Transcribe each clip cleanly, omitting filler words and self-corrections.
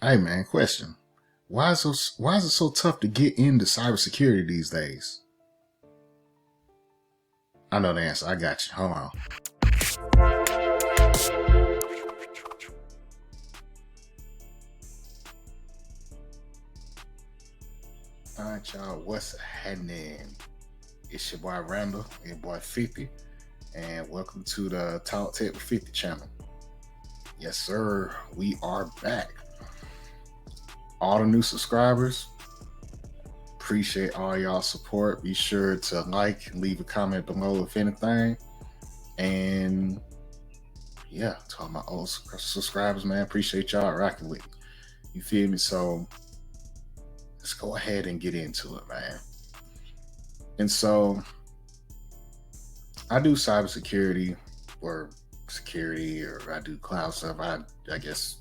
Hey man, question. Why is it so tough to get into cybersecurity these days? I know the answer. I got you. Hold on. All right, y'all. What's happening? It's your boy Randall, your boy 50, and welcome to the Talk Tech with 50 channel. Yes, sir. We are back. All the new subscribers, appreciate all y'all support. Be sure to like, leave a comment below if anything. And yeah, to all my old subscribers, man, appreciate y'all rocking with me. You feel me? So let's go ahead and get into it, man. And so I do cybersecurity or security, or I do cloud stuff. I guess,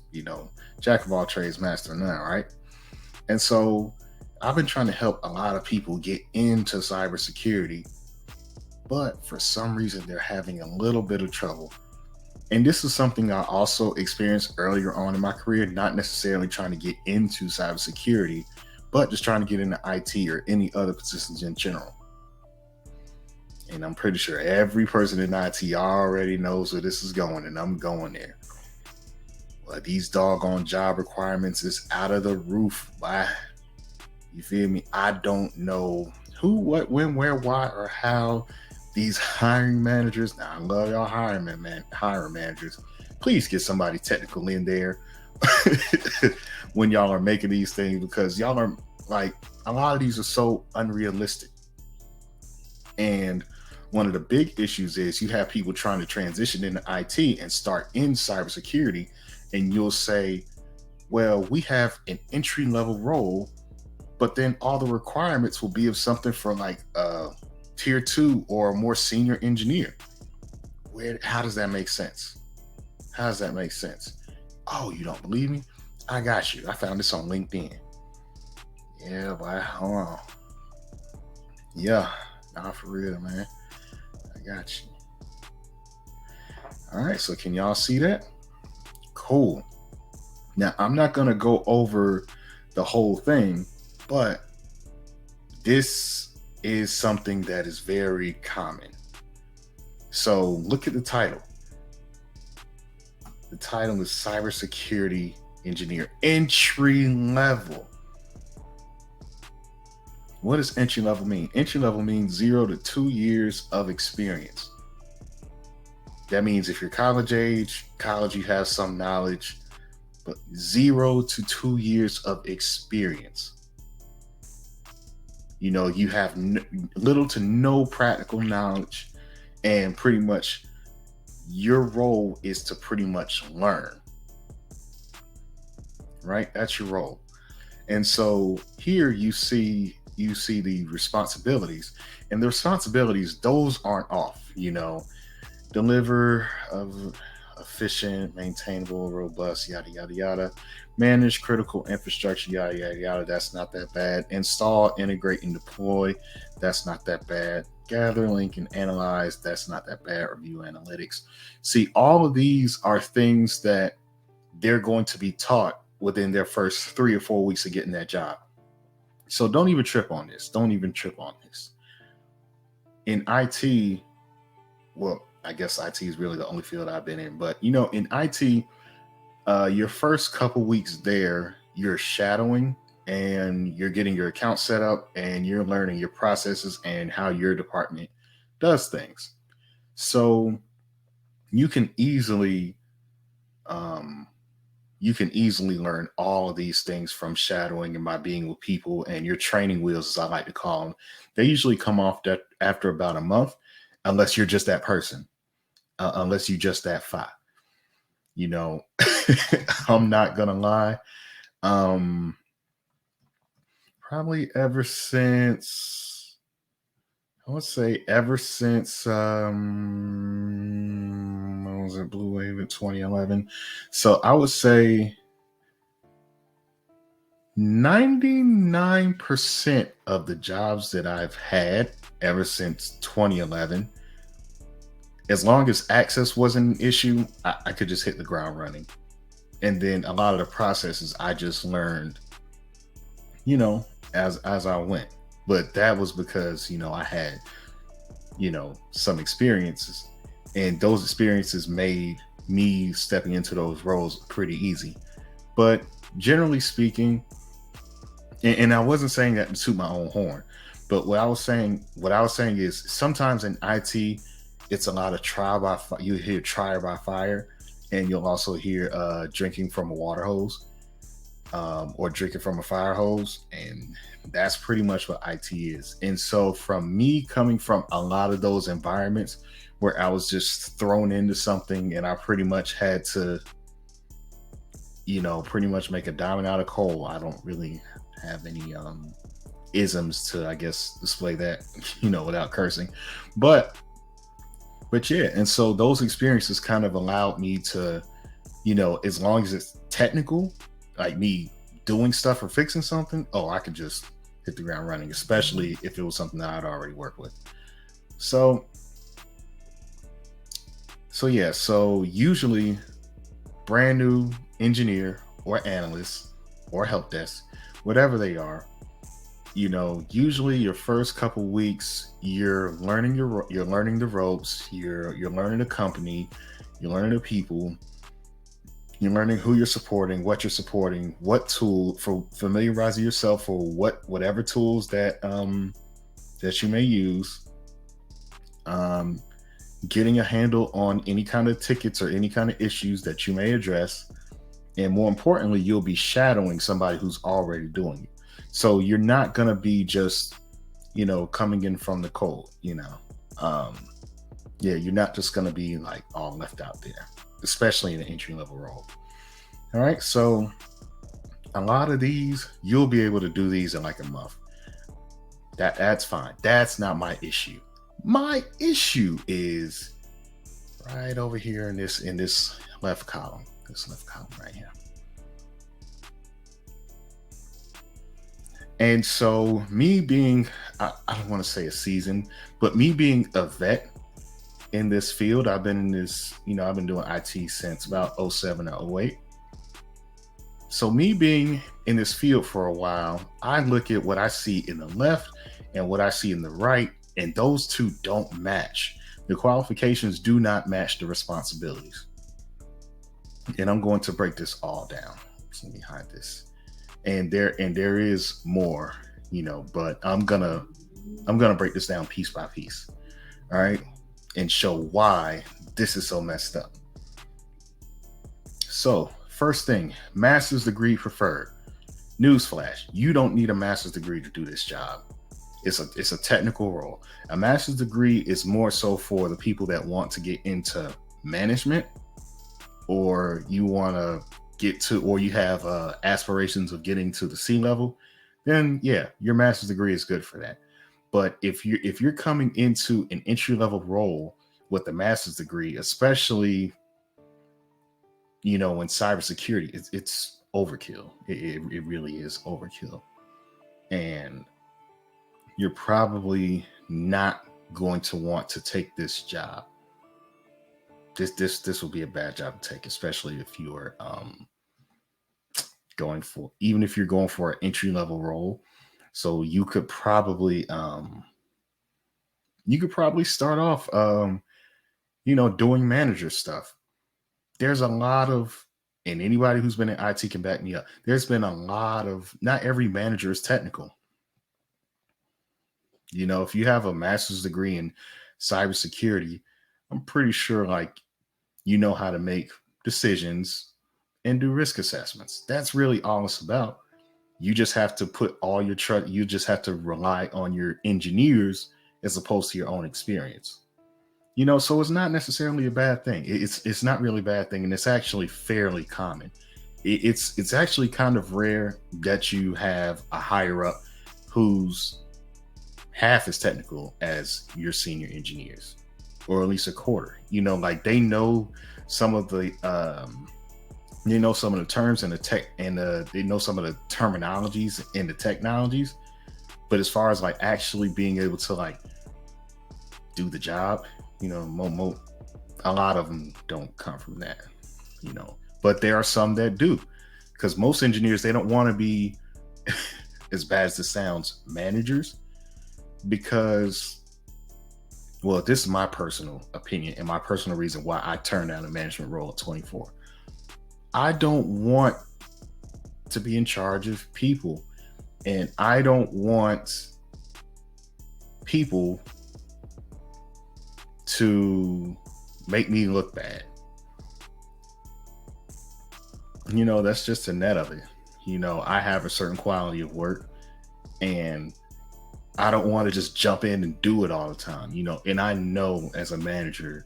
jack of all trades, master of none, right? And so I've been trying to help a lot of people get into cybersecurity, but for some reason they're having a little bit of trouble. And this is something I also experienced earlier on in my career, not necessarily trying to get into cybersecurity, but just trying to get into IT or any other positions in general. And I'm pretty sure every person in IT already knows where this is going, and I'm going there. Well, these doggone job requirements is out of the roof. Why? You feel me? I don't know who, what, when, where, why, or how these hiring managers. Now, I love y'all hiring managers. Please get somebody technical in there when y'all are making these things, because y'all are like, a lot of these are so unrealistic. And one of the big issues is you have people trying to transition into IT and start in cybersecurity, and you'll say, well, we have an entry-level role, but then all the requirements will be of something for like a tier 2 or a more senior engineer. How does that make sense? How does that make sense? Oh, you don't believe me? I got you. I found this on LinkedIn. Yeah, boy, hold on. Yeah, nah, for real, man. I got you. All right, so can y'all see that? Cool. Now, I'm not going to go over the whole thing, but this is something that is very common. So look at the title. The title is Cybersecurity Engineer, entry level. What does entry level mean? Entry level means 0 to 2 years of experience. That means if you're college age, you have some knowledge, but 0 to 2 years of experience. You have little to no practical knowledge, and pretty much your role is to pretty much learn, right? That's your role. And so here you see the responsibilities, and the responsibilities, those aren't off. Deliver efficient, maintainable, robust, yada yada yada. Manage critical infrastructure, yada yada yada. That's not that bad. Install, integrate, and deploy. That's not that bad. Gather, link, and analyze. That's not that bad. Review analytics. See, all of these are things that they're going to be taught within their first 3 or 4 weeks of getting that job. So don't even trip on this. In IT, well, I guess IT is really the only field I've been in. But, in IT, your first couple weeks there, you're shadowing and you're getting your account set up and you're learning your processes and how your department does things. So you can easily learn all of these things from shadowing and by being with people, and your training wheels, as I like to call them. They usually come off that after about a month, unless you're just that person. Unless you just that fat. I'm not gonna lie. Probably ever since what was it, Blue Wave in 2011? So I would say 99% of the jobs that I've had ever since 2011, as long as access wasn't an issue, I could just hit the ground running. And then a lot of the processes I just learned, you know, as I went. But that was because, I had, some experiences, and those experiences made me stepping into those roles pretty easy. But generally speaking, and I wasn't saying that to toot my own horn, but what I was saying is sometimes in IT, it's a lot of trial by fire. You hear trial by fire, and you'll also hear drinking from a water hose, or drinking from a fire hose, and that's pretty much what IT is. And so, from me coming from a lot of those environments where I was just thrown into something, and I pretty much had to, pretty much make a diamond out of coal. I don't really have any isms to, I guess, display that, without cursing. But yeah, and so those experiences kind of allowed me to, as long as it's technical, like me doing stuff or fixing something, oh, I could just hit the ground running, especially if it was something that I'd already worked with. So yeah, so usually brand new engineer or analyst or help desk, whatever they are, usually your first couple weeks, you're learning you're learning the ropes, you're learning the company, you're learning the people, you're learning who you're supporting, what you're supporting, what tool, for familiarizing yourself for whatever tools that you may use, um, getting a handle on any kind of tickets or any kind of issues that you may address. And more importantly, you'll be shadowing somebody who's already doing it. So you're not going to be just, coming in from the cold, um, yeah, you're not just going to be like all left out there, especially in an entry level role. All right. So a lot of these, you'll be able to do these in like a month. That's fine. That's not my issue. My issue is right over here in this left column. This left column right here. And so me being, I don't want to say a seasoned, but me being a vet in this field, I've been in this, I've been doing IT since about 07 or 08. So me being in this field for a while, I look at what I see in the left and what I see in the right, and those two don't match. The qualifications do not match the responsibilities. And I'm going to break this all down. So let me hide this. And there is more, but I'm gonna break this down piece by piece. All right. And show why this is so messed up. So first thing, master's degree preferred. Newsflash, you don't need a master's degree to do this job. It's a technical role. A master's degree is more so for the people that want to get into management, or you want to get to, or you have aspirations of getting to the C level. Then yeah, your master's degree is good for that. But if you're coming into an entry level role with a master's degree, especially in cybersecurity, it's overkill. It really is overkill, and you're probably not going to want to take this job. This will be a bad job to take, especially if you are even if you're going for an entry level role. So you could probably start off doing manager stuff. There's a lot of, and anybody who's been in IT can back me up, there's been a lot of, not every manager is technical. If you have a master's degree in cybersecurity, I'm pretty sure you know how to make decisions and do risk assessments. That's really all it's about. You just have to put all your trust, you just have to rely on your engineers as opposed to your own experience. So it's not necessarily a bad thing. It's not really a bad thing, and it's actually fairly common. It's actually kind of rare that you have a higher up who's half as technical as your senior engineers, or at least a quarter. They know some of the some of the terms and the tech, and they know some of the terminologies and the technologies. But as far as actually being able to do the job, a lot of them don't come from that. but there are some that do, because most engineers, they don't want to be, as bad as this sounds, managers, because, well, this is my personal opinion and my personal reason why I turned down a management role at 24. I don't want to be in charge of people, and I don't want people to make me look bad. That's just the net of it. I have a certain quality of work, and I don't want to just jump in and do it all the time, and I know as a manager,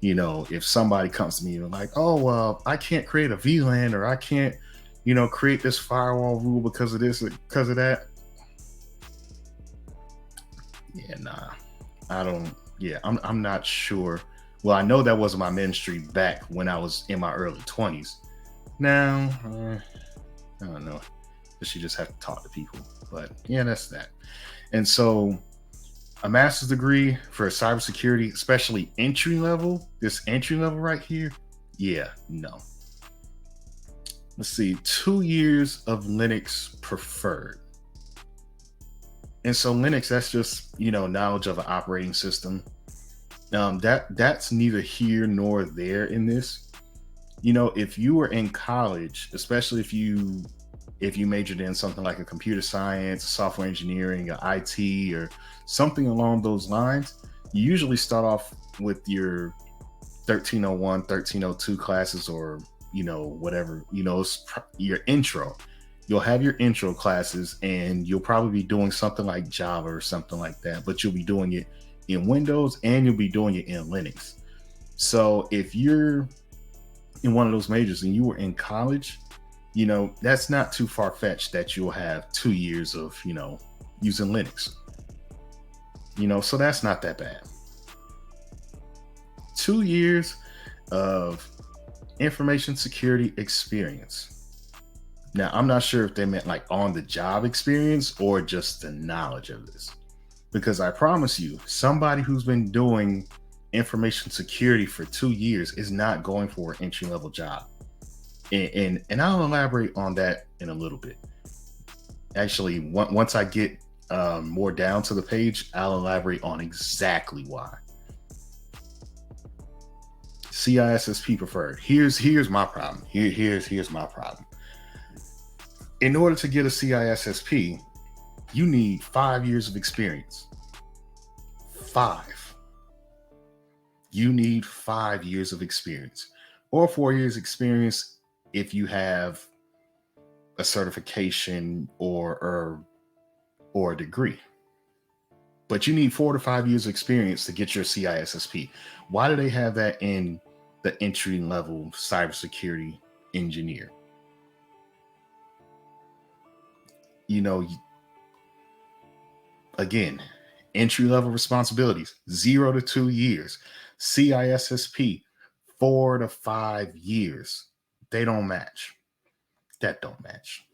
if somebody comes to me and like, oh, well, I can't create a VLAN, or I can't, create this firewall rule because of this, or because of that. Yeah, nah, I don't. Yeah, I'm not sure. Well, I know that wasn't my ministry back when I was in my early 20s. Now, I don't know. But you just have to talk to people. But yeah, that's that. And so a master's degree for cybersecurity, especially entry level, this entry level right here, yeah, no. Let's see, 2 years of Linux preferred. And so Linux, that's just, knowledge of an operating system. That's neither here nor there in this. If you were in college, especially if you majored in something like a computer science, software engineering, or IT, or something along those lines, you usually start off with your 1301, 1302 classes, or, whatever, your intro. You'll have your intro classes, and you'll probably be doing something like Java or something like that, but you'll be doing it in Windows and you'll be doing it in Linux. So if you're in one of those majors and you were in college, that's not too far-fetched that you'll have 2 years of, using Linux. So that's not that bad. 2 years of information security experience. Now, I'm not sure if they meant like on the job experience or just the knowledge of this, because I promise you, somebody who's been doing information security for 2 years is not going for an entry level job. And I'll elaborate on that in a little bit. Actually, once I get more down to the page, I'll elaborate on exactly why. CISSP preferred. Here's my problem. Here's my problem. In order to get a CISSP, you need 5 years of experience. 5. You need 5 years of experience, or 4 years experience if you have a certification or a degree. But you need 4 to 5 years experience to get your CISSP. Why do they have that in the entry level cybersecurity engineer? Again, entry level responsibilities, 0 to 2 years. CISSP, 4 to 5 years. They don't match. That don't match.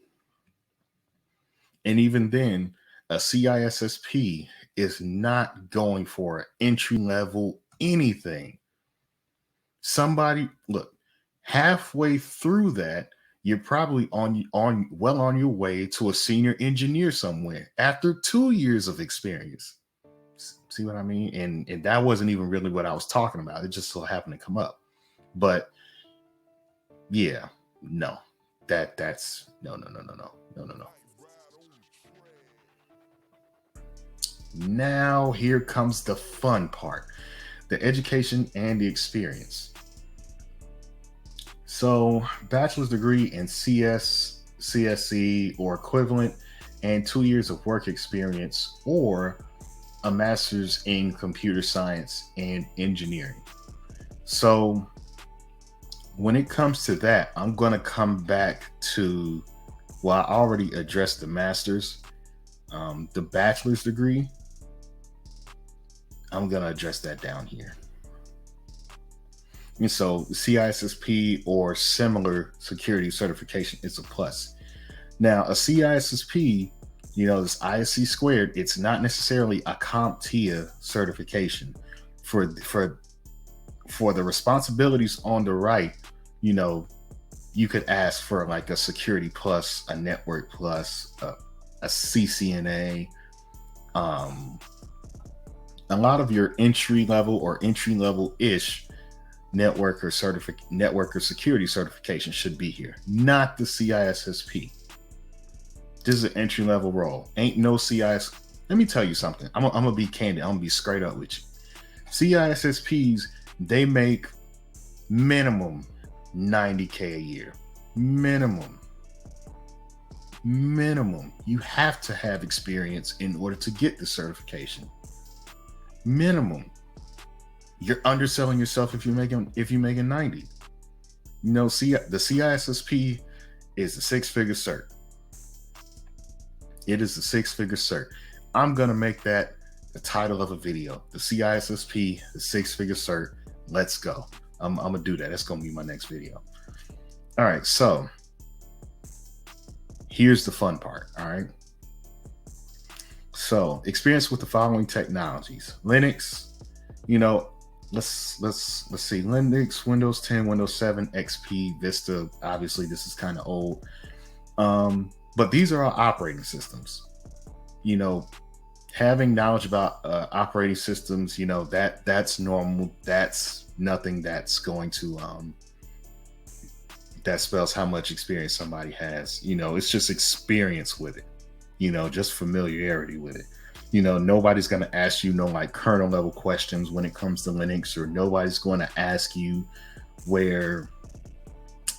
And even then, a CISSP is not going for an entry level anything. Somebody, look, halfway through that, you're probably on your way to a senior engineer somewhere after 2 years of experience. See what I mean? And that wasn't even really what I was talking about. It just so happened to come up. But yeah, no. That's no. Now here comes the fun part, the education and the experience. So bachelor's degree in CS, CSE, or equivalent, and 2 years of work experience, or a master's in computer science and engineering. So when it comes to that, I'm going to come back to, well, I already addressed the master's, the bachelor's degree. I'm going to address that down here. And so CISSP or similar security certification is a plus. Now, a CISSP, this ISC squared, it's not necessarily a CompTIA certification. For the responsibilities on the right, you could ask for like a security plus, a network plus, a CCNA. A lot of your entry level or entry level ish networker security certification should be here, not the CISSP. This is an entry level role. Ain't no CIS. Let me tell you something. I'm gonna be candid. I'm gonna be straight up with you. CISSPs, they make minimum $90K a year. Minimum. You have to have experience in order to get the certification. Minimum. You're underselling yourself if you're making 90. You know, the CISSP is a 6-figure cert. It is a 6-figure cert. I'm gonna make that the title of a video. The CISSP, the 6-figure cert. Let's go. I'm gonna do that. That's gonna be my next video. All right, so here's the fun part. All right. So experience with the following technologies: Linux, you know, let's see, Linux, Windows 10, Windows 7, XP, Vista. Obviously, this is kind of old, but these are all operating systems. You know, having knowledge about operating systems, you know, that's normal. That's nothing that's going to that spells how much experience somebody has. You know, it's just experience with it. You know, just familiarity with it. You know, nobody's going to ask you no like kernel level questions when it comes to Linux, or nobody's going to ask you where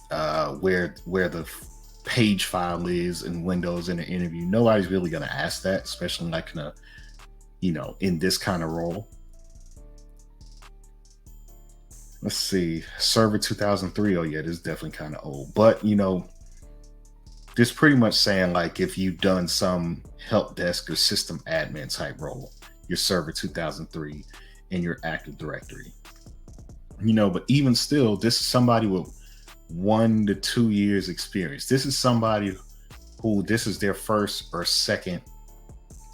the page file is in Windows in an interview. Nobody's really going to ask that, especially like in a, you know, in this kind of role. Let's see, Server 2003. Oh yeah, this is definitely kind of old, but you know, this pretty much saying like if you've done some help desk or system admin type role, your Server 2003 in your Active Directory. You know, but even still, this is somebody with 1 to 2 years experience. This is somebody who this is their first or second,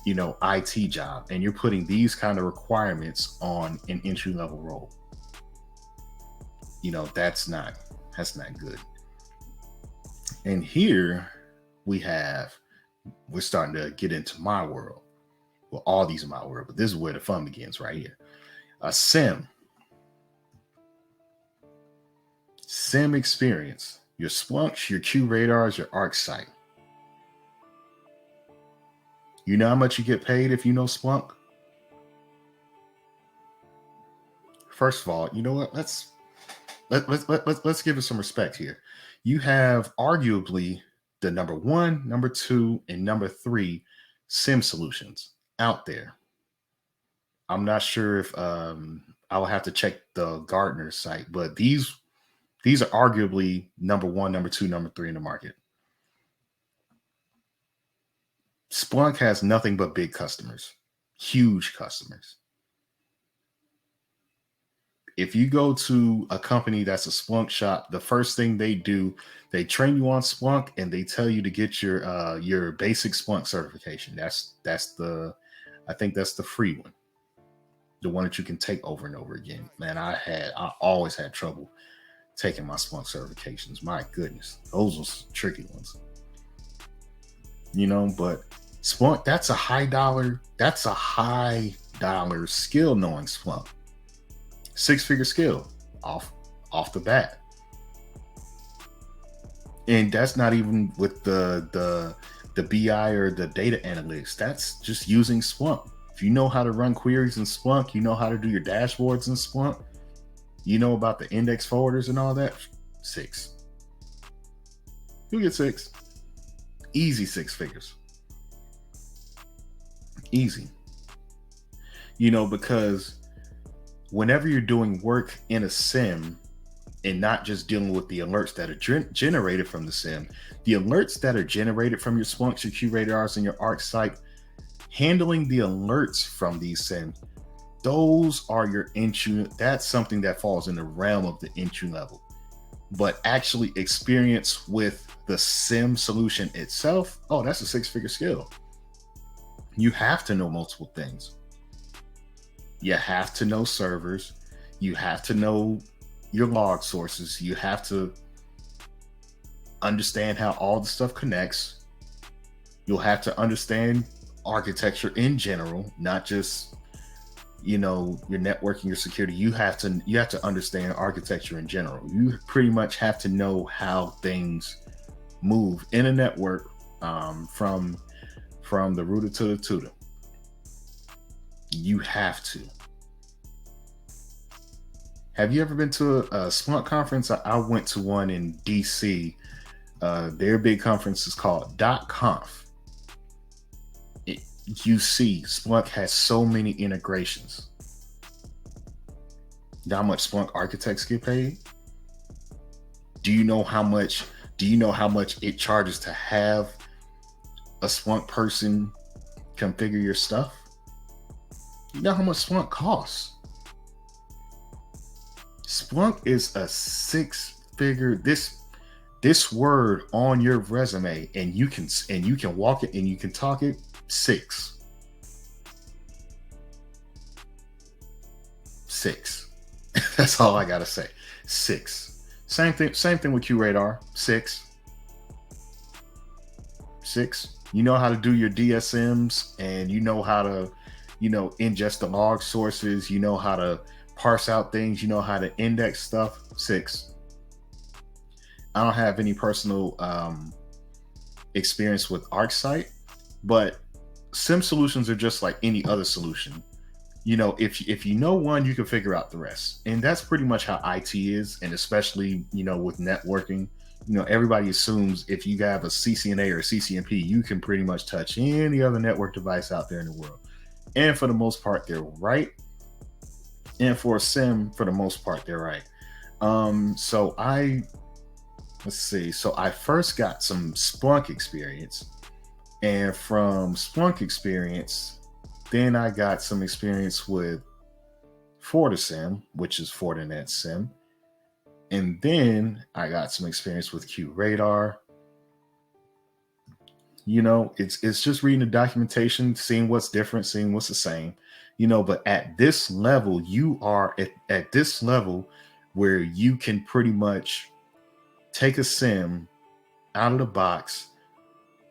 you know, IT job, and you're putting these kind of requirements on an entry level role. You know, that's not good. And here we're starting to get into my world. Well, all these are my world, but this is where the fun begins right here. A SIM experience. Your Splunks, your QRadars, your ArcSight. You know how much you get paid if you know Splunk? First of all, you know what? Let's give it some respect here. You have arguably the number 1, number 2, and number 3 SIM solutions out there. I'm not sure if I will have to check the Gartner site, but these are arguably number 1, number 2, number 3 in the market. Splunk has nothing but big customers, huge customers. If you go to a company that's a Splunk shop, the first thing they do, they train you on Splunk and they tell you to get your basic Splunk certification. I think that's the free one, the one that you can take over and over again. Man, I always had trouble taking my Splunk certifications. My goodness, those were tricky ones. You know, but Splunk, that's a high dollar skill, knowing Splunk. 6-figure skill off the bat. And that's not even with the BI or the data analytics. That's just using Splunk. If you know how to run queries in Splunk, you know how to do your dashboards in Splunk, you know about the index forwarders and all that, 6. You'll get 6. Easy 6 figures. Easy. You know, because whenever you're doing work in a SIM and not just dealing with the alerts that are generated from the SIM, the alerts that are generated from your Splunks, your QRadars, and your ArcSight, handling the alerts from these SIMs, those are your entry. That's something that falls in the realm of the entry level. But actually experience with the SIM solution itself, oh, that's a 6-figure skill. You have to know multiple things. You have to know servers. You have to know your log sources. You have to understand how all the stuff connects. You'll have to understand architecture in general, not just your networking, your security. You have to understand architecture in general. You pretty much have to know how things move in a network, from the router to the tutor. You have to. Have you ever been to a Splunk conference? I went to one in DC. Their big conference is called .conf. You see, Splunk has so many integrations. You know how much Splunk architects get paid? Do you know how much it charges to have a Splunk person configure your stuff? You know how much Splunk costs? Splunk is a six-figure. This word on your resume, and you can walk it and you can talk it. 6. That's all I gotta say. 6. Same thing with QRadar. 6. You know how to do your DSMs, and you know how to, ingest the log sources. You know how to parse out things. You know how to index stuff. 6. I don't have any personal experience with ArcSight, but SIM solutions are just like any other solution. If you know one, you can figure out the rest. And that's pretty much how IT is. And especially, with networking, everybody assumes if you have a CCNA or a CCNP, you can pretty much touch any other network device out there in the world. And for the most part, they're right. And for a SIM, for the most part, they're right. So I first got some Splunk experience. And from Splunk experience, then I got some experience with FortiSIM, which is Fortinet SIM. And then I got some experience with QRadar. It's just reading the documentation, seeing what's different, seeing what's the same. But at this level, you are at this level where you can pretty much take a SIM out of the box,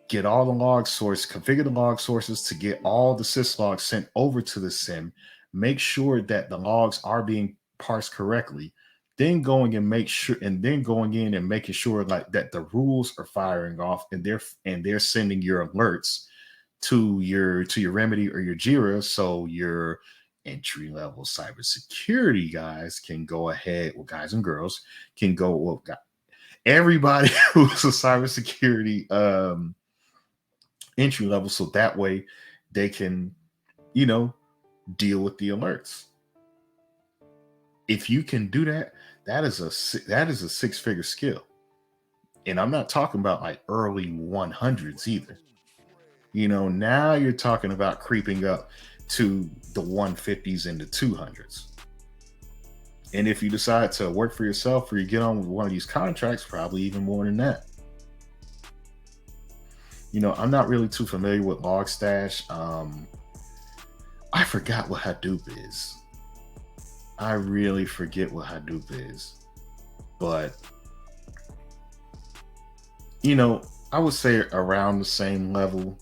get all the log source, configure the log sources to get all the syslogs sent over to the SIM, make sure that the logs are being parsed correctly, then going in and making sure like that the rules are firing off, and they're sending your alerts to your Remedy or your Jira, so your entry-level cybersecurity guys can go ahead, well, guys and girls can go, well, everybody who's a cybersecurity entry level, so that way they can deal with the alerts. If you can do that, that is a 6-figure skill. And I'm not talking about like early 100s either. Now you're talking about creeping up to the 150s and the 200s. And if you decide to work for yourself or you get on with one of these contracts, probably even more than that. I'm not really too familiar with Logstash. I forgot what Hadoop is. I really forget what Hadoop is. But, I would say around the same level.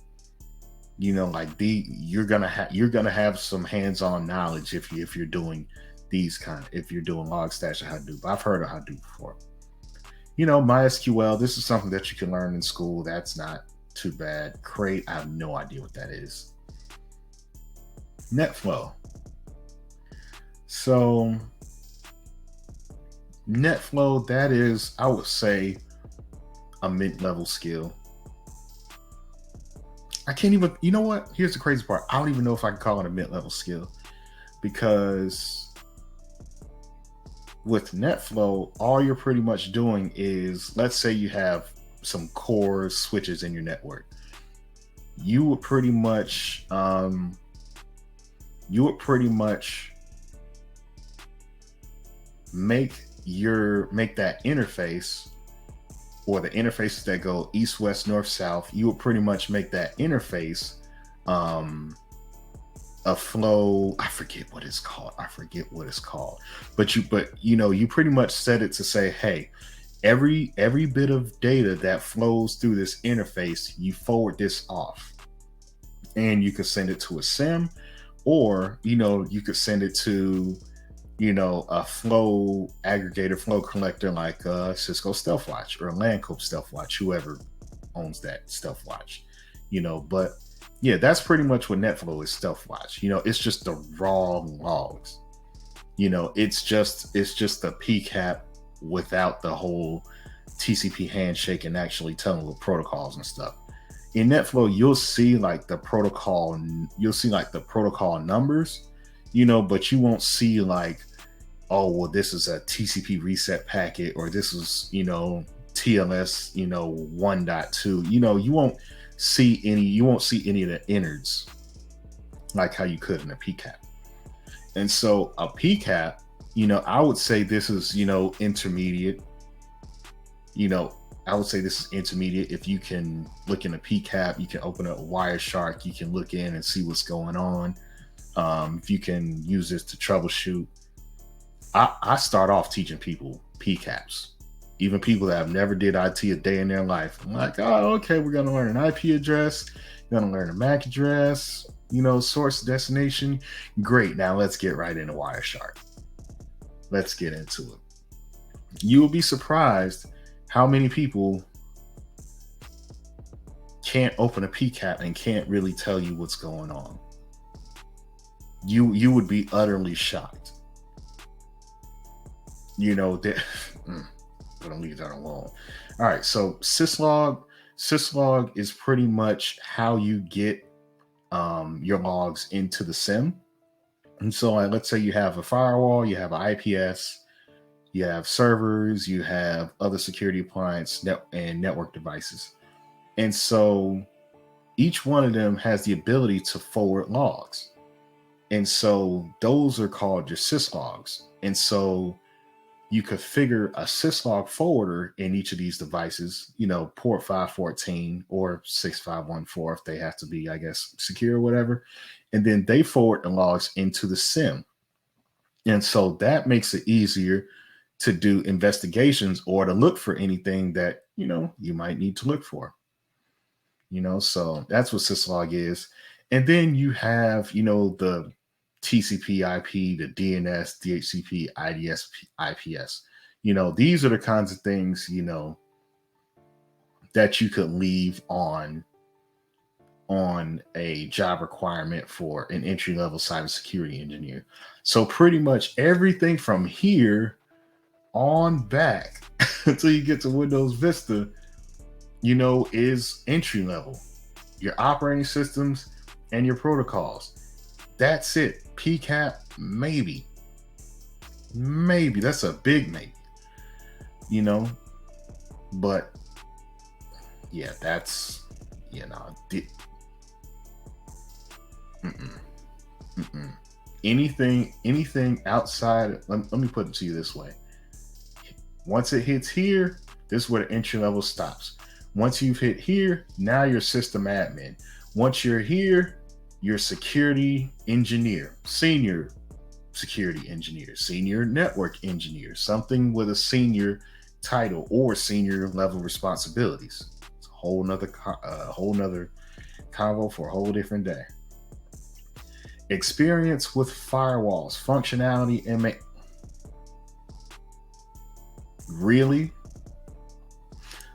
Like you're gonna have some hands-on knowledge if you're doing if you're doing Logstash or Hadoop. I've heard of Hadoop before. MySQL, this is something that you can learn in school. That's not too bad. Crate, I have no idea what that is. NetFlow. So NetFlow, that is, I would say, a mid-level skill. I can't even, you know what? Here's the crazy part. I don't even know if I can call it a mid-level skill, because with NetFlow, all you're pretty much doing is, let's say you have some core switches in your network. You would pretty much make that interface, or the interfaces that go east, west, north, south. You would pretty much make that interface a flow. I forget what it's called. But you pretty much set it to say, hey, Every bit of data that flows through this interface, you forward this off, and you can send it to a SIM, or you could send it to a flow aggregator, flow collector, like Cisco Stealthwatch or Landcope Stealthwatch, whoever owns that Stealthwatch. But yeah, that's pretty much what NetFlow is. Stealthwatch, it's just the raw logs. It's just the PCAP without the whole TCP handshake and actually telling the protocols and stuff. In NetFlow, you'll see like the protocol numbers, but you won't see like, oh, well, this is a TCP reset packet, or this is, TLS, 1.2. You won't see any of the innards like how you could in a PCAP. And so a PCAP, I would say this is, intermediate. I would say this is intermediate. If you can look in a PCAP, you can open up Wireshark, you can look in and see what's going on. If you can use this to troubleshoot. I start off teaching people PCAPs, even people that have never did IT a day in their life. I'm like, oh, okay, we're going to learn an IP address. You're going to learn a MAC address, source, destination. Great. Now let's get right into Wireshark. Let's get into it. You will be surprised how many people can't open a PCAP and can't really tell you what's going on. You would be utterly shocked. That I'm gonna leave that alone. All right, so syslog is pretty much how you get your logs into the SIM. And so let's say you have a firewall, you have an IPS, you have servers, you have other security appliance and network devices. And so each one of them has the ability to forward logs. And so those are called your syslogs. And so you configure a syslog forwarder in each of these devices, port 514 or 6514 if they have to be, I guess, secure or whatever. And then they forward the logs into the SIM. And so that makes it easier to do investigations or to look for anything that, you might need to look for. So that's what syslog is. And then you have, the TCP IP, the DNS, DHCP, IDS, IPS. These are the kinds of things, that you could leave on a job requirement for an entry-level cybersecurity engineer. So pretty much everything from here on back until you get to Windows Vista, is entry level. Your operating systems and your protocols. That's it. PCAP, maybe. That's a big maybe. But yeah, that's anything outside. Let me put it to you this way. Once it hits here, this is where the entry level stops. Once you've hit here, now you're system admin. Once you're here, you're security engineer, senior security engineer, senior network engineer, something with a senior title or senior level responsibilities. It's a whole nother convo for a whole different day. Experience with firewalls, functionality, and really?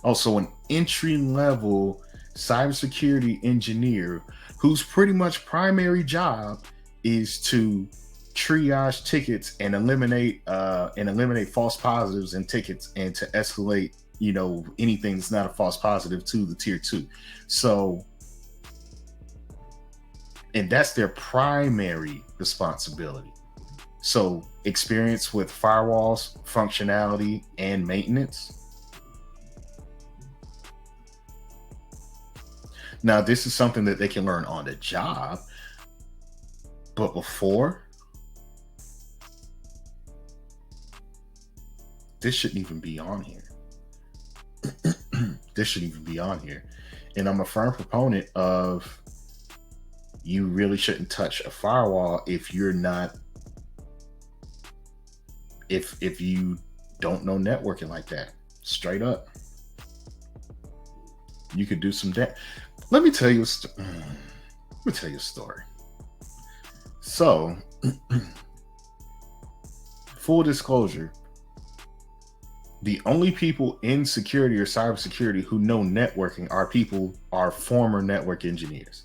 Also, an entry-level cybersecurity engineer whose pretty much primary job is to triage tickets and eliminate false positives and tickets, and to escalate, anything that's not a false positive to the tier 2. So, and that's their primary responsibility. So, experience with firewalls, functionality, and maintenance. Now, this is something that they can learn on the job, but before, this shouldn't even be on here. This shouldn't even be on here. And I'm a firm proponent of, you really shouldn't touch a firewall if you're not, if you don't know networking like that. Straight up. You could do some that. Let me tell you let me tell you a story. So, full disclosure, the only people in security or cybersecurity who know networking are former network engineers.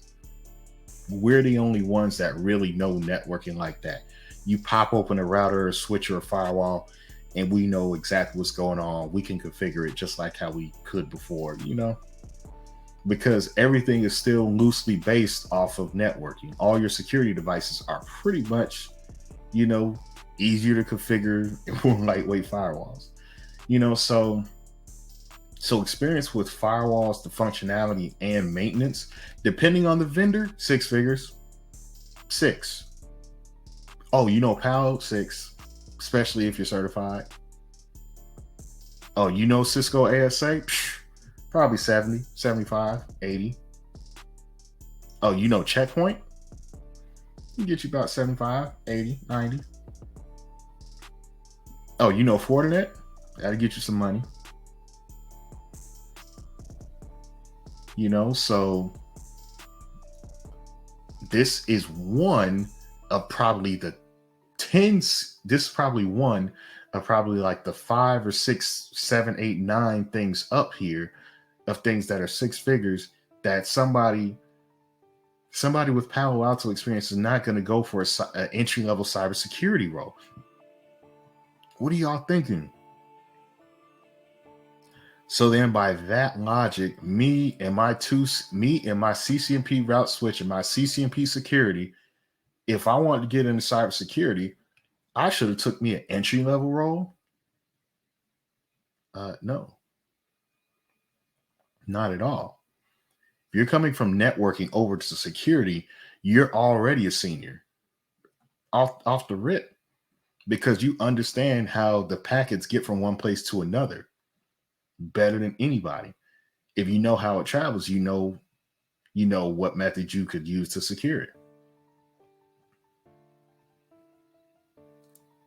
We're the only ones that really know networking like that. You pop open a router, a switch, or a firewall, and we know exactly what's going on. We can configure it just like how we could before, because everything is still loosely based off of networking. All your security devices are pretty much, easier to configure and more lightweight firewalls. So experience with firewalls, the functionality and maintenance, depending on the vendor, 6 figures. 6. Oh, Palo, 6, especially if you're certified. Oh, Cisco ASA, probably 70, 75, 80. Oh, Checkpoint, can get you about 75, 80, 90. Oh, Fortinet, that'll get you some money. So this is one of probably the 10s. This is probably one of probably like the 5 or 6, 7, 8, 9 things up here of things that are 6 figures that somebody with Palo Alto experience is not going to go for an entry level cybersecurity role. What are y'all thinking? So then by that logic, me and my CCNP route switch and my CCNP security, if I wanted to get into cybersecurity, I should have took me an entry level role. No, not at all. If you're coming from networking over to security, you're already a senior off the rip, because you understand how the packets get from one place to another better than anybody. If you know how it travels, you know what method you could use to secure it.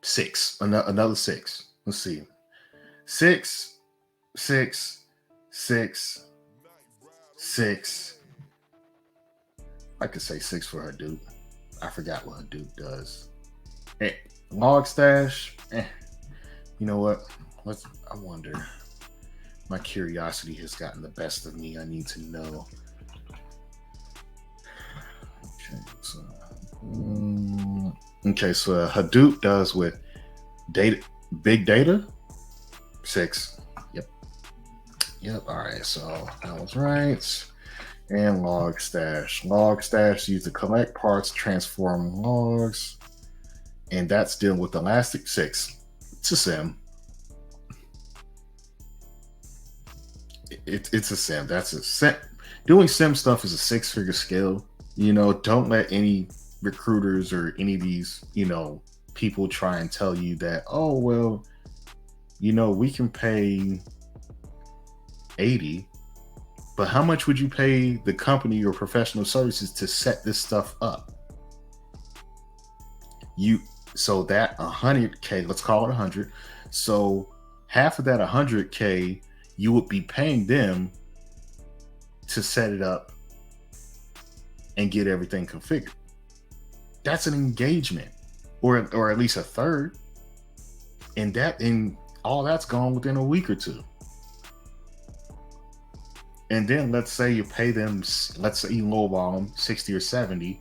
6, another 6. Let's see. 6, 6, 6, 6. I could say 6 for Hadoop. I forgot what Hadoop does. Hey, Logstash. You know what? I wonder. My curiosity has gotten the best of me. I need to know. Okay, so Hadoop does with big data. 6. Yep. All right, so that was right. And Logstash. Logstash used to collect parts, transform logs, and that's dealing with Elastic. 6. It's a SIM. It's a SIM. That's a SIM. Doing SIM stuff is a 6-figure skill. Don't let any recruiters or any of these, people try and tell you that, oh, well, we can pay 80, but how much would you pay the company or professional services to set this stuff up? So that 100K, let's call it 100. So half of that 100K, you would be paying them to set it up and get everything configured. That's an engagement, or at least a third, and all that's gone within a week or two. And then let's say you pay them, let's say you lowball them 60 or 70,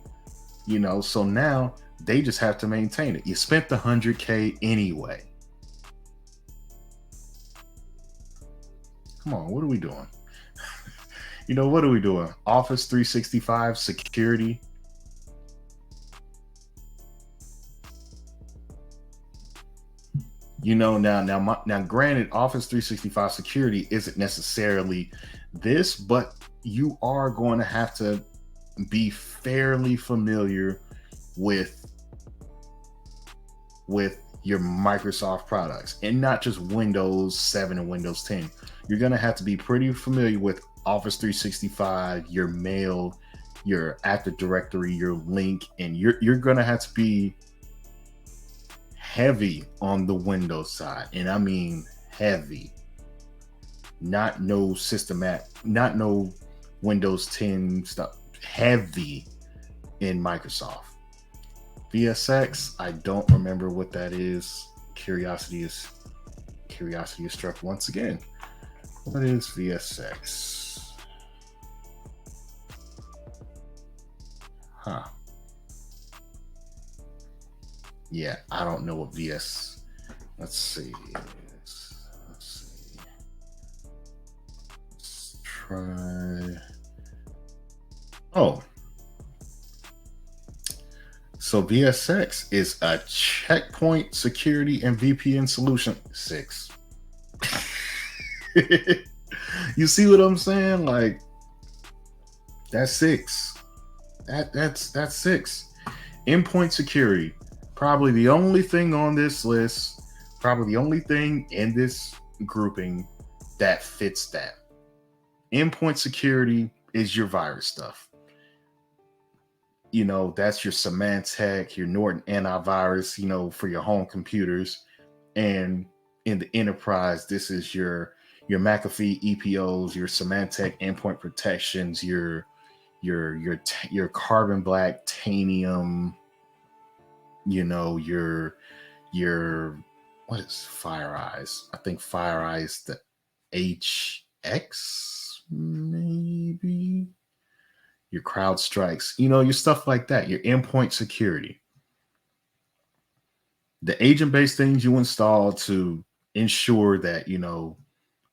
so now they just have to maintain it. You spent the 100K anyway. Come on, what are we doing? What are we doing? Office 365 security. Now, granted, Office 365 security isn't necessarily this, but you are going to have to be fairly familiar with your Microsoft products, and not just Windows 7 and Windows 10. You're going to have to be pretty familiar with Office 365, your mail, your Active Directory, your link, and you're going to have to be heavy on the Windows side. And I mean heavy. not no not no Windows 10 stuff, heavy in Microsoft. VSX, I don't remember what that is. Curiosity is struck once again. What is VSX? Huh. Yeah, I don't know what VS. Let's see. Let's try. Oh. So VSX is a checkpoint security and VPN solution. 6. You see what I'm saying? Like, that's 6. That's 6. Endpoint security. Probably the only thing on this list, probably the only thing in this grouping that fits that. Endpoint security is your virus stuff. You know, that's your Symantec, your Norton antivirus, you know, for your home computers. And in the enterprise, this is your McAfee EPOs, your Symantec endpoint protections, your carbon black tanium, you know, your what is FireEyes? I think FireEyes the HX maybe. Your CrowdStrikes, you know, your stuff like that, your endpoint security. The agent-based things you install to ensure that, you know,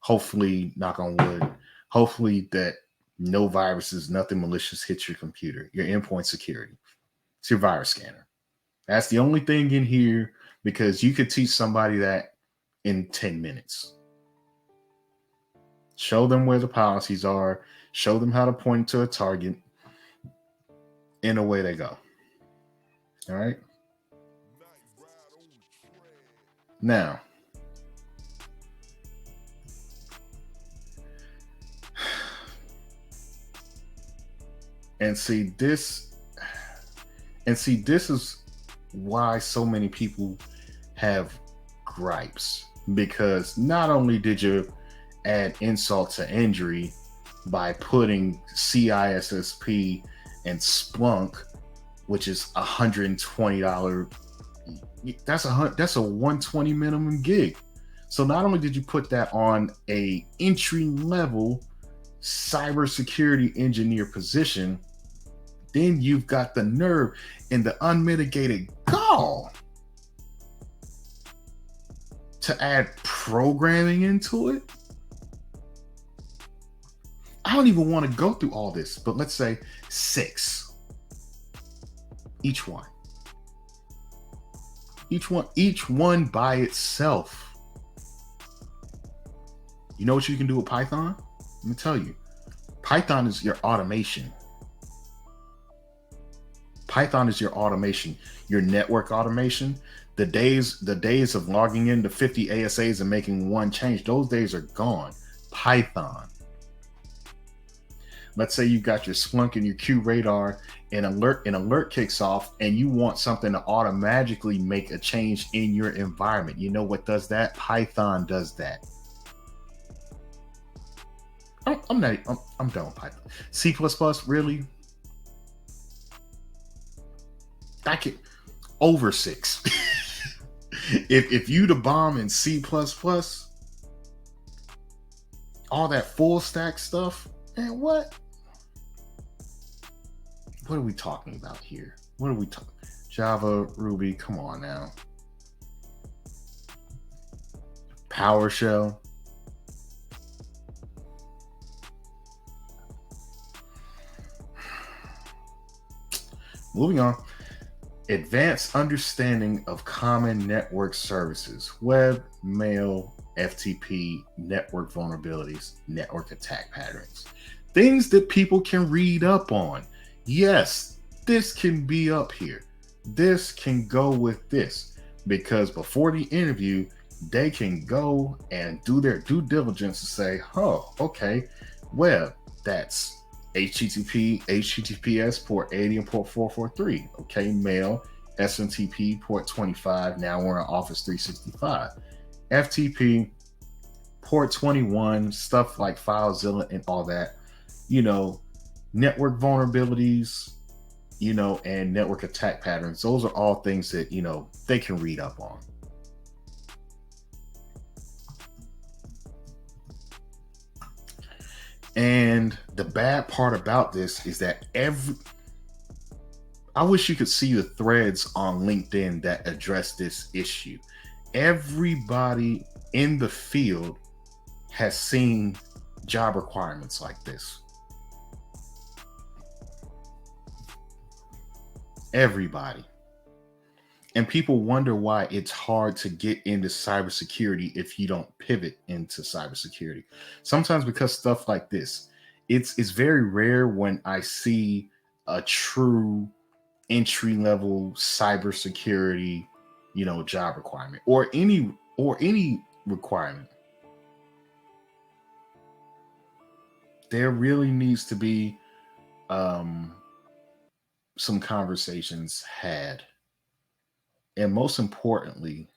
hopefully, knock on wood, hopefully that no viruses, nothing malicious hits your computer. Your endpoint security. It's your virus scanner. That's the only thing in here, because you could teach somebody that in 10 minutes. Show them where the policies are. Show them how to point to a target. And away they go. All right. Now, and see this is why so many people have gripes, because not only did you add insult to injury by putting CISSP and Splunk, which is $120, that's a $120 minimum gig. So not only did you put that on a entry level cybersecurity engineer position, then you've got the nerve and the unmitigated gall to add programming into it. I don't even want to go through all this, but let's say 6. Each one by itself. You know what you can do with Python? Let me tell you. Python is your automation. Python is your automation, your network automation. The days of logging into 50 ASAs and making one change, those days are gone. Python. Let's say you got your Splunk and your QRadar, and alert kicks off, and you want something to automatically make a change in your environment. You know what does that? Python does that. I'm done with Python. C++, really? I can over 6. if you the bomb in C++, all that full stack stuff, man, what are we talking about here? What are we talking? Java, Ruby, come on now. PowerShell. Moving on. Advanced understanding of common network services, web, mail, FTP, network vulnerabilities, network attack patterns. Things that people can read up on. Yes, this can be up here. This can go with this, because before the interview, they can go and do their due diligence and say, oh, okay, well, that's HTTP, HTTPS port 80 and port 443. Okay, mail, SMTP port 25. Now we're on Office 365. FTP Port 21, stuff like FileZilla and all that, you know, network vulnerabilities, you know, and network attack patterns. Those are all things that, you know, they can read up on. And the bad part about this is that I wish you could see the threads on LinkedIn that address this issue. Everybody in the field has seen job requirements like this. Everybody. And people wonder why it's hard to get into cybersecurity if you don't pivot into cybersecurity. Sometimes because stuff like this, it's very rare when I see a true entry level cybersecurity, you know, job requirement or any requirement. There really needs to be some conversations had. And most importantly,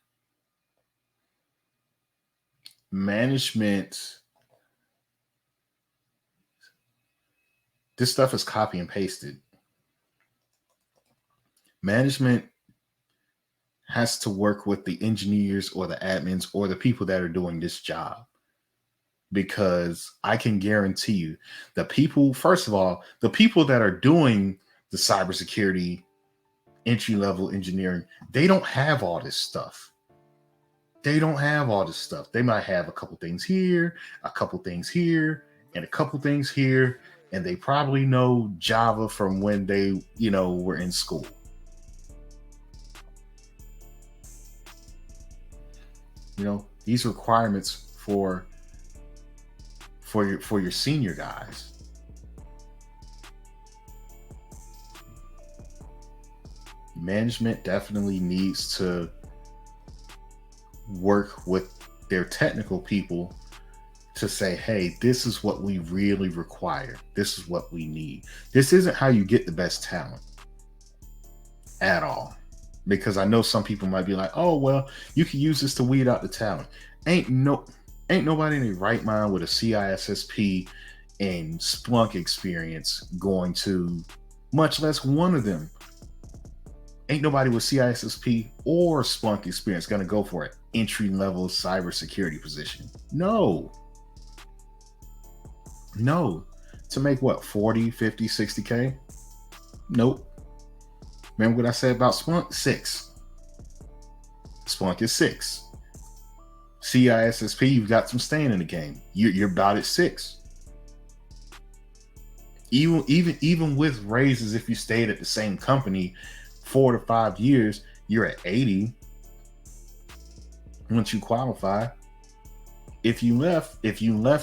management, this stuff is copy and pasted. Management has to work with the engineers or the admins or the people that are doing this job. Because I can guarantee you the people, first of all, the people that are doing the cybersecurity entry level engineering, they don't have all this stuff. They don't have all this stuff. They might have a couple things here, a couple things here, and a couple things here. And they probably know Java from when they, you know, were in school. You know, these requirements for your senior guys. Management definitely needs to work with their technical people to say, hey, this is what we really require. This is what we need. This isn't how you get the best talent at all. Because I know some people might be like, oh, well, you can use this to weed out the talent. Ain't nobody in their right mind with a CISSP and Splunk experience going to, much less one of them. Ain't nobody with CISSP or Splunk experience going to go for an entry-level cybersecurity position. No. To make what, 40, 50, 60K? Nope. Remember what I said about Splunk? 6. Splunk is 6. CISSP, you've got some staying in the game. You're about at 6. Even with raises, if you stayed at the same company 4 to 5 years, you're at 80 once you qualify. If you left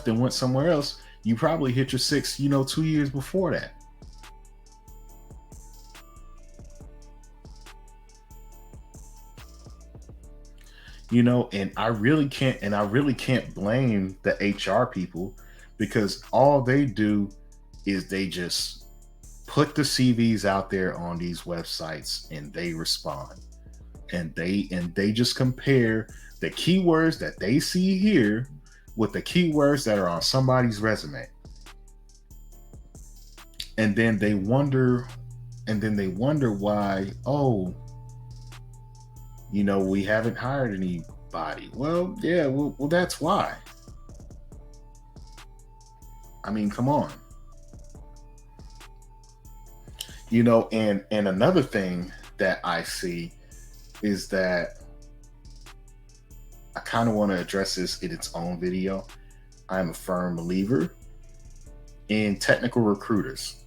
and went somewhere else, you probably hit your 6, 2 years before that. And I really can't blame the HR people, because all they do is they just put the CVs out there on these websites and they respond, and they just compare the keywords that they see here with the keywords that are on somebody's resume. And then they wonder why, we haven't hired anybody. Well, yeah, well, that's why. I mean, come on. And another thing that I see is that I kind of want to address this in its own video. I'm a firm believer in technical recruiters.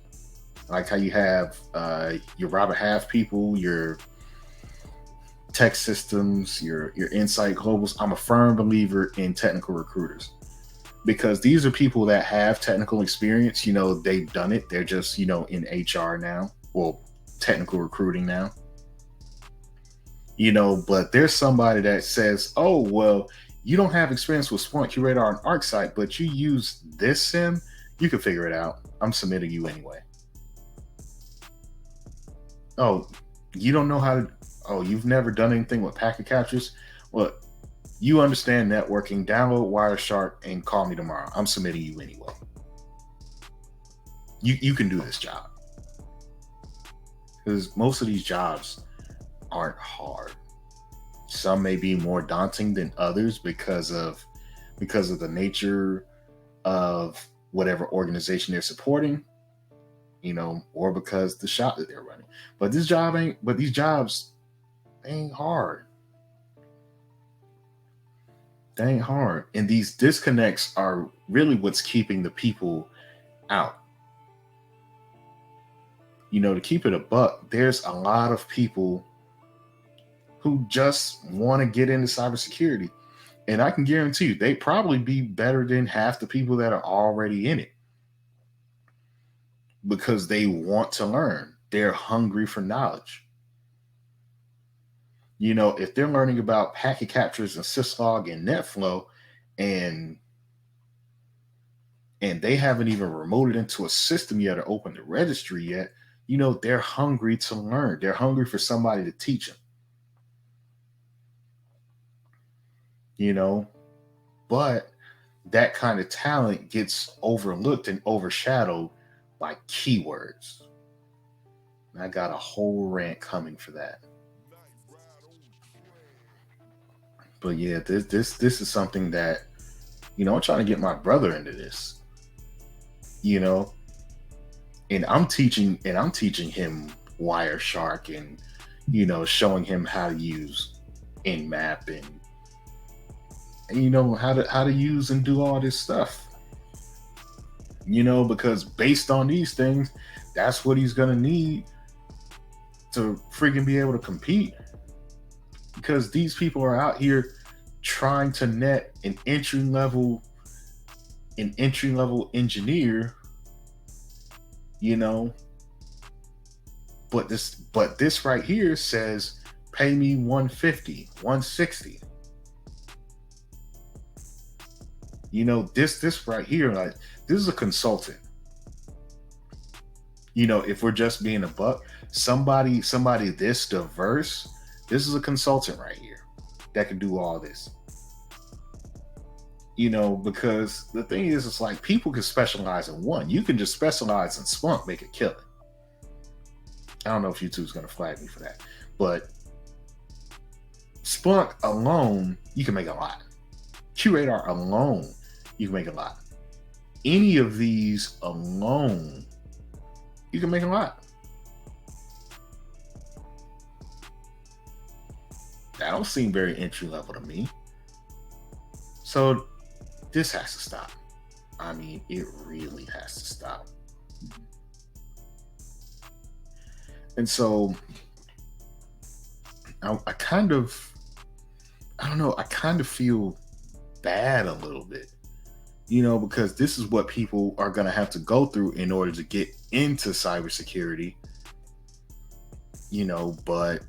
Like how you have your Robert Half people, your tech systems, your Insight Globals. I'm a firm believer in technical recruiters, because these are people that have technical experience. They've done it. They're just, in HR now, well, technical recruiting now. But there's somebody that says, oh, well, you don't have experience with Splunk, QRadar, and ArcSight, but you use this SIM, you can figure it out. I'm submitting you anyway. Oh, you don't know how to, you've never done anything with packet captures? Well, You understand networking, download Wireshark and call me tomorrow. I'm submitting you anyway. You can do this job. Because most of these jobs aren't hard. Some may be more daunting than others because of the nature of whatever organization they're supporting, or because the shop that they're running. But these jobs ain't hard. They ain't hard. And these disconnects are really what's keeping the people out. To keep it a buck, there's a lot of people who just want to get into cybersecurity. And I can guarantee you, they probably be better than half the people that are already in it because they want to learn. They're hungry for knowledge. If they're learning about packet captures and syslog and NetFlow and they haven't even remoted into a system yet or opened the registry yet, they're hungry to learn. They're hungry for somebody to teach them. But that kind of talent gets overlooked and overshadowed by keywords. And I got a whole rant coming for that. But yeah, this is something that, I'm trying to get my brother into this. And I'm teaching him Wireshark and showing him how to use Nmap and how to use and do all this stuff. Because based on these things, that's what he's gonna need to freaking be able to compete. Because these people are out here trying to net an entry level engineer, but this right here says pay me 150, 160. This right here, like, this is a consultant. If we're just being a buck, somebody this diverse, this is a consultant right here that can do all this. Because the thing is, it's like people can specialize in one. You can just specialize in Splunk, make it kill it. I don't know if YouTube's going to flag me for that, but Splunk alone, you can make a lot. QRadar alone, you can make a lot. Any of these alone, you can make a lot. That don't seem very entry level to me. So this has to stop. I mean, it really has to stop. And so I kind of feel bad a little bit, because this is what people are going to have to go through in order to get into cybersecurity, but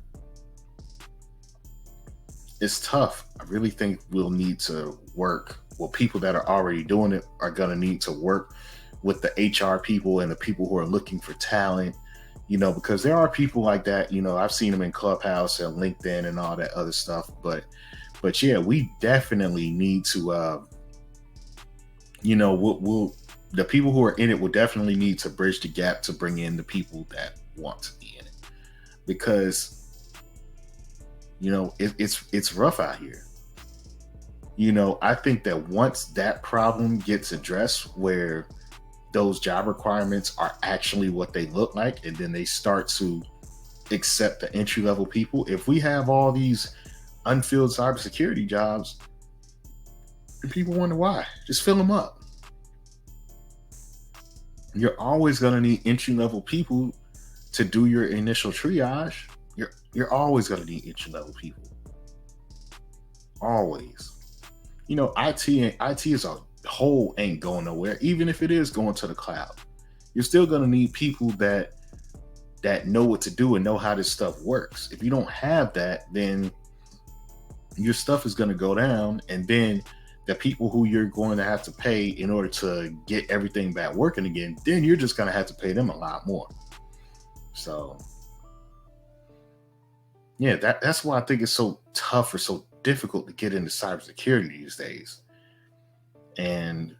it's tough. I really think we'll need to work. Well, people that are already doing it are going to need to work with the HR people and the people who are looking for talent, because there are people like that. I've seen them in Clubhouse and LinkedIn and all that other stuff. But yeah, we definitely need to, the people who are in it will definitely need to bridge the gap to bring in the people that want to be in it, because it's rough out here. I think that once that problem gets addressed, where those job requirements are actually what they look like, and then they start to accept the entry level people. If we have all these unfilled cybersecurity jobs, and people wonder why, just fill them up. You're always going to need entry level people to do your initial triage. You're always going to need entry level people. Always. IT as a whole ain't going nowhere. Even if it is going to the cloud, you're still going to need people that know what to do and know how this stuff works. If you don't have that, then your stuff is going to go down, and then the people who you're going to have to pay in order to get everything back working again, then you're just going to have to pay them a lot more. So yeah, that's why I think it's so tough or so difficult to get into cybersecurity these days. And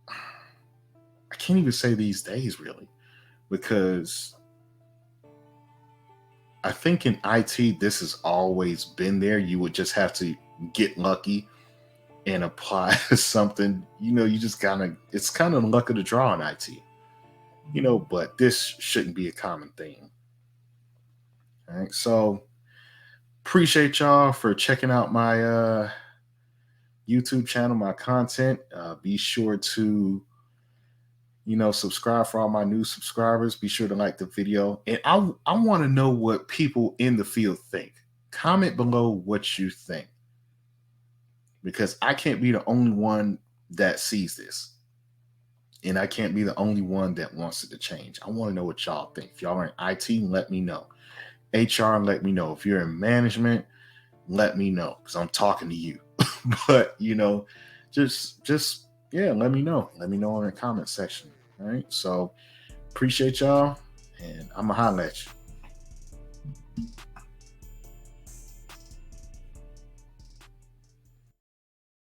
I can't even say these days really, because I think in IT, this has always been there. You would just have to get lucky and apply something. You just it's kind of luck of the draw in IT, but this shouldn't be a common thing. All right. So appreciate y'all for checking out my YouTube channel, my content. Be sure to subscribe for all my new subscribers. Be sure to like the video. And I want to know what people in the field think. Comment below what you think, because I can't be the only one that sees this. And I can't be the only one that wants it to change. I want to know what y'all think. If y'all are in IT, let me know. HR, let me know. If you're in management, let me know, because I'm talking to you. But just let me know. Let me know in the comment section. All right. So appreciate y'all, and I'm gonna holler at you.